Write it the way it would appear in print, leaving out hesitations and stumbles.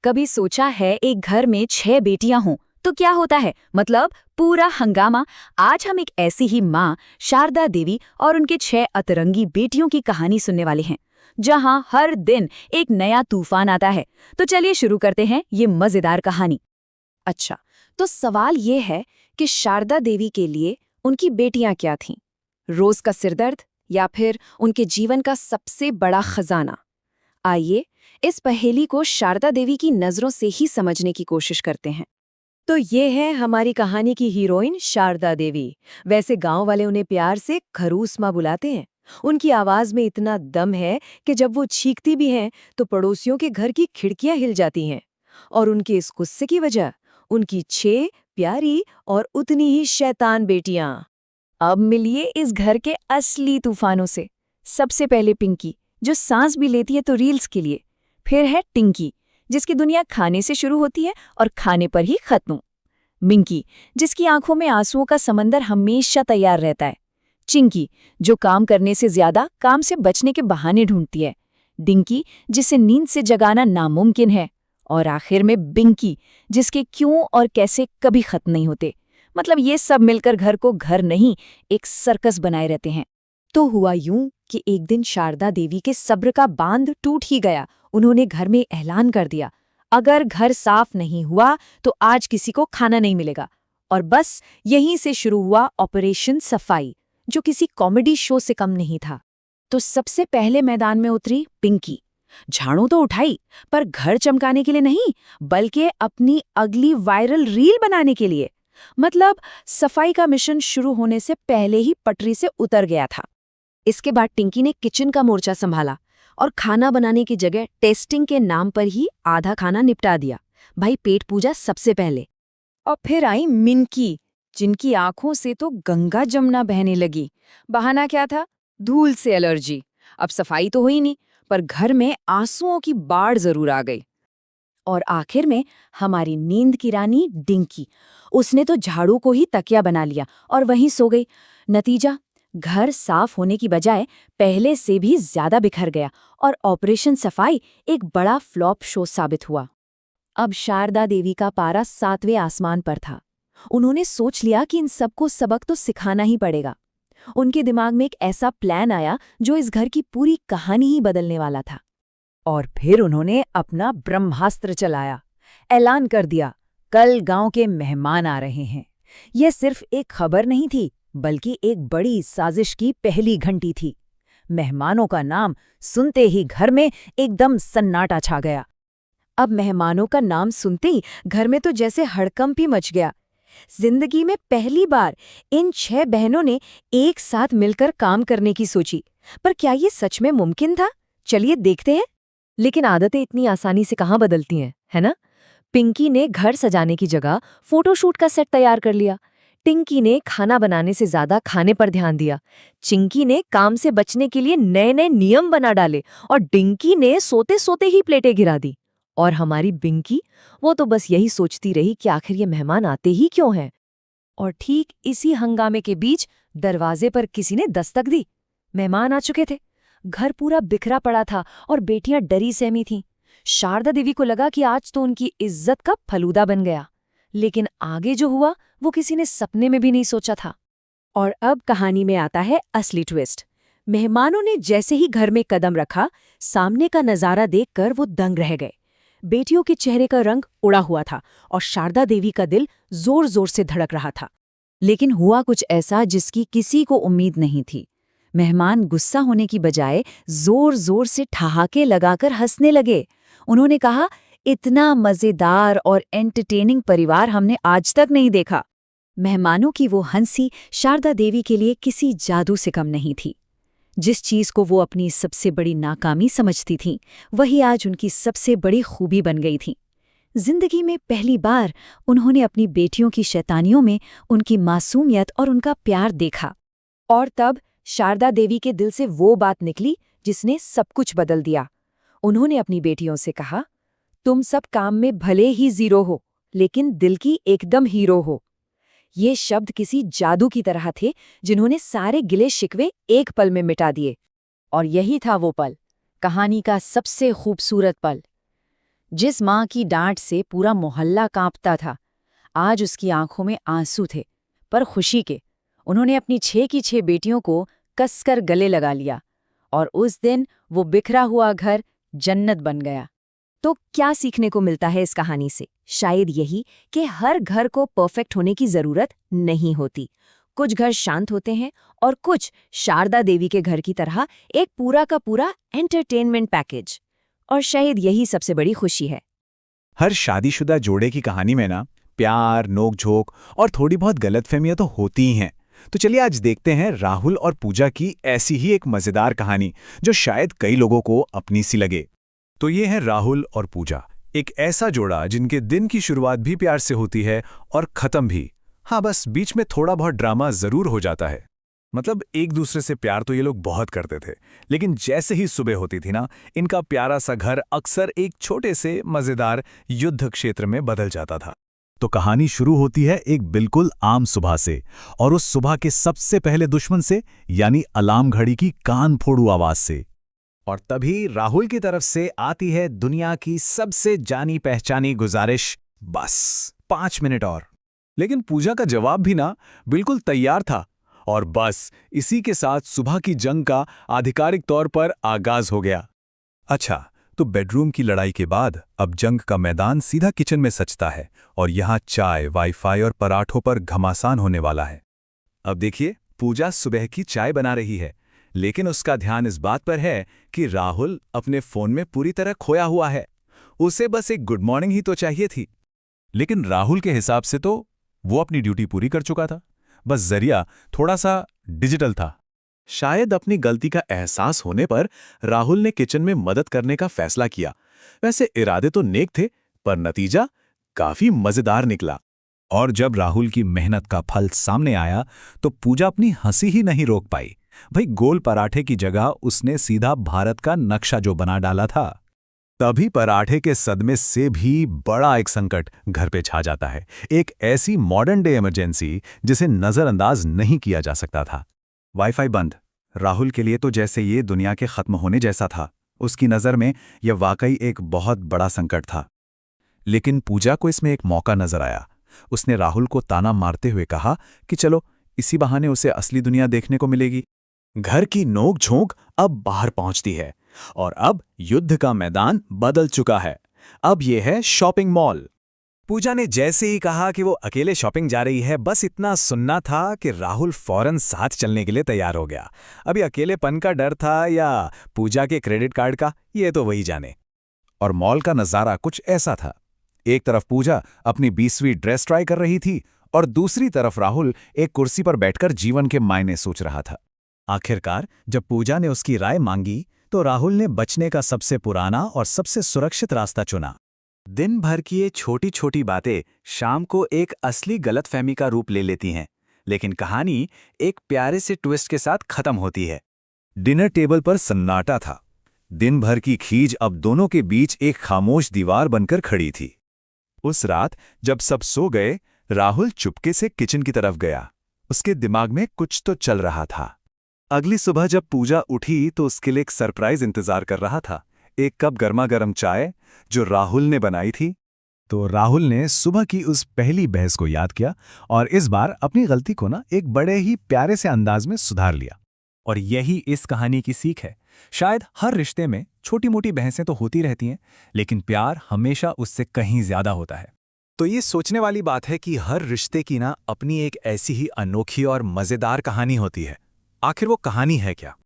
कभी सोचा है एक घर में 6 बेटियां हों तो क्या होता है, मतलब पूरा हंगामा। आज हम एक ऐसी ही माँ शारदा देवी और उनके 6 अतरंगी बेटियों की कहानी सुनने वाले हैं, जहां हर दिन एक नया तूफान आता है। तो चलिए शुरू करते हैं ये मजेदार कहानी। अच्छा, तो सवाल ये है कि शारदा देवी के लिए उनकी बेटियां क्या थीं? रोज का सिरदर्द या फिर उनके जीवन का सबसे बड़ा खजाना? आइए इस पहेली को शारदा देवी की नजरों से ही समझने की कोशिश करते हैं। तो ये है हमारी कहानी की हीरोइन शारदा देवी। वैसे गांव वाले उन्हें प्यार से खरूस माँ बुलाते हैं। उनकी आवाज में इतना दम है कि जब वो चीखती भी हैं तो पड़ोसियों के घर की खिड़कियां हिल जाती हैं। और उनके इस गुस्से की वजह उनकी 6 प्यारी और उतनी ही शैतान बेटियां। अब मिलिए इस घर के असली तूफानों से। सबसे पहले पिंकी, जो सांस भी लेती है तो रील्स के लिए। फिर है टिंकी, जिसकी दुनिया खाने से शुरू होती है और खाने पर ही खत्म। मिंकी, जिसकी आंखों में आंसुओं का समंदर हमेशा तैयार रहता है। चिंकी, जो काम करने से ज्यादा काम से बचने के बहाने ढूंढती है। डिंकी, जिसे नींद से जगाना नामुमकिन है। और आखिर में बिंकी, जिसके क्यों और कैसे कभी खत्म नहीं होते। मतलब ये सब मिलकर घर को घर नहीं, एक सर्कस बनाए रहते हैं। तो हुआ यूं कि एक दिन शारदा देवी के सब्र का बांध टूट ही गया। उन्होंने घर में ऐलान कर दिया, अगर घर साफ नहीं हुआ तो आज किसी को खाना नहीं मिलेगा। और बस यहीं से शुरू हुआ ऑपरेशन सफाई, जो किसी कॉमेडी शो से कम नहीं था। तो सबसे पहले मैदान में उतरी पिंकी। झाड़ू तो उठाई, पर घर चमकाने के लिए नहीं, बल्कि अपनी अगली वायरल रील बनाने के लिए। मतलब सफाई का मिशन शुरू होने से पहले ही पटरी से उतर गया था। इसके बाद टिंकी ने किचन का मोर्चा संभाला और खाना बनाने की जगह टेस्टिंग के नाम पर ही आधा खाना निपटा दिया। भाई, पेट पूजा सबसे पहले। और फिर आई मिनकी, जिनकी आंखों से तो गंगा जमुना बहने लगी। बहाना क्या था? धूल से एलर्जी। अब सफाई तो हुई नहीं, पर घर में आंसुओं की बाढ़ जरूर आ गई। और आखिर में हमारी नींद की रानी डिंकी, उसने तो झाड़ू को ही तकिया बना लिया और वहीं सो गई। नतीजा, घर साफ होने की बजाय पहले से भी ज्यादा बिखर गया और ऑपरेशन सफाई एक बड़ा फ्लॉप शो साबित हुआ। अब शारदा देवी का पारा 7वें आसमान पर था। उन्होंने सोच लिया कि इन सबको सबक तो सिखाना ही पड़ेगा। उनके दिमाग में एक ऐसा प्लान आया जो इस घर की पूरी कहानी ही बदलने वाला था। और फिर उन्होंने अपना ब्रह्मास्त्र चलाया। ऐलान कर दिया, कल गांव के मेहमान आ रहे हैं। यह सिर्फ एक खबर नहीं थी, बल्कि एक बड़ी साजिश की पहली घंटी थी। मेहमानों का नाम सुनते ही घर में एकदम सन्नाटा छा गया। अब मेहमानों का नाम सुनते ही घर में तो जैसे हड़कंप ही मच गया। जिंदगी में पहली बार इन 6 बहनों ने एक साथ मिलकर काम करने की सोची। पर क्या ये सच में मुमकिन था? चलिए देखते हैं। लेकिन आदतें इतनी आसानी से कहाँ बदलती हैं, है ना? पिंकी ने घर सजाने की जगह फोटोशूट का सेट तैयार कर लिया। टिंकी ने खाना बनाने से ज्यादा खाने पर ध्यान दिया। चिंकी ने काम से बचने के लिए नए नए नियम बना डाले। और डिंकी ने सोते सोते ही प्लेटें गिरा दी। और हमारी बिंकी, वो तो बस यही सोचती रही कि आखिर ये मेहमान आते ही क्यों हैं। और ठीक इसी हंगामे के बीच दरवाजे पर किसी ने दस्तक दी। मेहमान आ चुके थे। घर पूरा बिखरा पड़ा था और बेटियां डरी सहमी थीं। शारदा देवी को लगा कि आज तो उनकी इज्जत का फलूदा बन गया। लेकिन आगे जो हुआ वो किसी ने सपने में भी नहीं सोचा था। और अब कहानी में आता है असली ट्विस्ट। मेहमानों ने जैसे ही घर में कदम रखा, सामने का नजारा देखकर वो दंग रह गए। बेटियों के चेहरे का रंग उड़ा हुआ था और शारदा देवी का दिल जोर जोर से धड़क रहा था। लेकिन हुआ कुछ ऐसा जिसकी किसी को उम्मीद नहीं थी। मेहमान गुस्सा होने की बजाय जोर जोर से ठहाके लगाकर हंसने लगे। उन्होंने कहा, इतना मजेदार और एंटरटेनिंग परिवार हमने आज तक नहीं देखा। मेहमानों की वो हंसी शारदा देवी के लिए किसी जादू से कम नहीं थी। जिस चीज को वो अपनी सबसे बड़ी नाकामी समझती थीं, वही आज उनकी सबसे बड़ी खूबी बन गई थी। जिंदगी में पहली बार उन्होंने अपनी बेटियों की शैतानियों में उनकी मासूमियत और उनका प्यार देखा। और तब शारदा देवी के दिल से वो बात निकली जिसने सब कुछ बदल दिया। उन्होंने अपनी बेटियों से कहा, तुम सब काम में भले ही जीरो हो, लेकिन दिल की एकदम हीरो हो। ये शब्द किसी जादू की तरह थे, जिन्होंने सारे गिले शिकवे एक पल में मिटा दिए। और यही था वो पल, कहानी का सबसे खूबसूरत पल, जिस माँ की डांट से पूरा मोहल्ला कांपता था, आज उसकी आंखों में आंसू थे, पर खुशी के। उन्होंने अपनी 6 की 6 बेटियों को कसकर गले लगा लिया और उस दिन वो बिखरा हुआ घर जन्नत बन गया। तो क्या सीखने को मिलता है इस कहानी से? शायद यही कि हर घर को परफेक्ट होने की जरूरत नहीं होती। कुछ घर शांत होते हैं और कुछ शारदा देवी के घर की तरह एक पूरा का पूरा एंटरटेनमेंट पैकेज। और शायद यही सबसे बड़ी खुशी है। हर शादीशुदा जोड़े की कहानी में ना प्यार, नोक-झोंक और थोड़ी बहुत गलतफहमियां तो होती ही हैं। तो चलिए आज देखते हैं राहुल और पूजा की ऐसी ही एक मजेदार कहानी जो शायद कई लोगों को अपनी सी लगे। तो ये है राहुल और पूजा, एक ऐसा जोड़ा जिनके दिन की शुरुआत भी प्यार से होती है और खत्म भी। हाँ, बस बीच में थोड़ा बहुत ड्रामा जरूर हो जाता है। मतलब एक दूसरे से प्यार तो ये लोग बहुत करते थे, लेकिन जैसे ही सुबह होती थी ना, इनका प्यारा सा घर अक्सर एक छोटे से मजेदार युद्ध क्षेत्र में बदल जाता था। तो कहानी शुरू होती है एक बिल्कुल आम सुबह से, और उस सुबह के सबसे पहले दुश्मन से, यानी अलार्म घड़ी की कान फोड़ू आवाज से। और तभी राहुल की तरफ से आती है दुनिया की सबसे जानी पहचानी गुजारिश, बस 5 मिनट और। लेकिन पूजा का जवाब भी ना बिल्कुल तैयार था, और बस इसी के साथ सुबह की जंग का आधिकारिक तौर पर आगाज हो गया। अच्छा, तो बेडरूम की लड़ाई के बाद अब जंग का मैदान सीधा किचन में सजता है, और यहाँ चाय, वाईफाई और पराठों पर घमासान होने वाला है। अब देखिए, पूजा सुबह की चाय बना रही है, लेकिन उसका ध्यान इस बात पर है कि राहुल अपने फोन में पूरी तरह खोया हुआ है। उसे बस एक गुड मॉर्निंग ही तो चाहिए थी। लेकिन राहुल के हिसाब से तो वो अपनी ड्यूटी पूरी कर चुका था, बस जरिया थोड़ा सा डिजिटल था। शायद अपनी गलती का एहसास होने पर राहुल ने किचन में मदद करने का फैसला किया। वैसे इरादे तो नेक थे, पर नतीजा काफी मजेदार निकला। और जब राहुल की मेहनत का फल सामने आया तो पूजा अपनी हंसी ही नहीं रोक पाई। भाई, गोल पराठे की जगह उसने सीधा भारत का नक्शा जो बना डाला था। तभी पराठे के सदमे से भी बड़ा एक संकट घर पे छा जाता है, एक ऐसी मॉडर्न डे इमरजेंसी जिसे नजरअंदाज नहीं किया जा सकता था। वाईफाई बंद। राहुल के लिए तो जैसे ये दुनिया के खत्म होने जैसा था। उसकी नज़र में यह वाकई एक बहुत बड़ा संकट था। लेकिन पूजा को इसमें एक मौका नजर आया। उसने राहुल को ताना मारते हुए कहा कि चलो, इसी बहाने उसे असली दुनिया देखने को मिलेगी। घर की नोक-झोंक अब बाहर पहुंचती है, और अब युद्ध का मैदान बदल चुका है। अब यह है शॉपिंग मॉल। पूजा ने जैसे ही कहा कि वो अकेले शॉपिंग जा रही है, बस इतना सुनना था कि राहुल फौरन साथ चलने के लिए तैयार हो गया। अभी अकेलेपन का डर था या पूजा के क्रेडिट कार्ड का, ये तो वही जाने। और मॉल का नज़ारा कुछ ऐसा था। एक तरफ पूजा अपनी 20वीं ड्रेस ट्राई कर रही थी, और दूसरी तरफ राहुल एक कुर्सी पर बैठकर जीवन के मायने सोच रहा था। आखिरकार जब पूजा ने उसकी राय मांगी तो राहुल ने बचने का सबसे पुराना और सबसे सुरक्षित रास्ता चुना। दिन भर की ये छोटी छोटी बातें शाम को एक असली गलतफहमी का रूप ले लेती हैं, लेकिन कहानी एक प्यारे से ट्विस्ट के साथ खत्म होती है। डिनर टेबल पर सन्नाटा था। दिन भर की खींच अब दोनों के बीच एक खामोश दीवार बनकर खड़ी थी। उस रात जब सब सो गए, राहुल चुपके से किचन की तरफ गया। उसके दिमाग में कुछ तो चल रहा था। अगली सुबह जब पूजा उठी तो उसके लिए एक सरप्राइज इंतजार कर रहा था, एक कप गर्मा गर्म चाय जो राहुल ने बनाई थी। तो राहुल ने सुबह की उस पहली बहस को याद किया, और इस बार अपनी गलती को ना एक बड़े ही प्यारे से अंदाज में सुधार लिया। और यही इस कहानी की सीख है। शायद हर रिश्ते में छोटी मोटी बहसें तो होती रहती हैं, लेकिन प्यार हमेशा उससे कहीं ज्यादा होता है। तो ये सोचने वाली बात है कि हर रिश्ते की ना अपनी एक ऐसी ही अनोखी और मजेदार कहानी होती है। आखिर वो कहानी है क्या?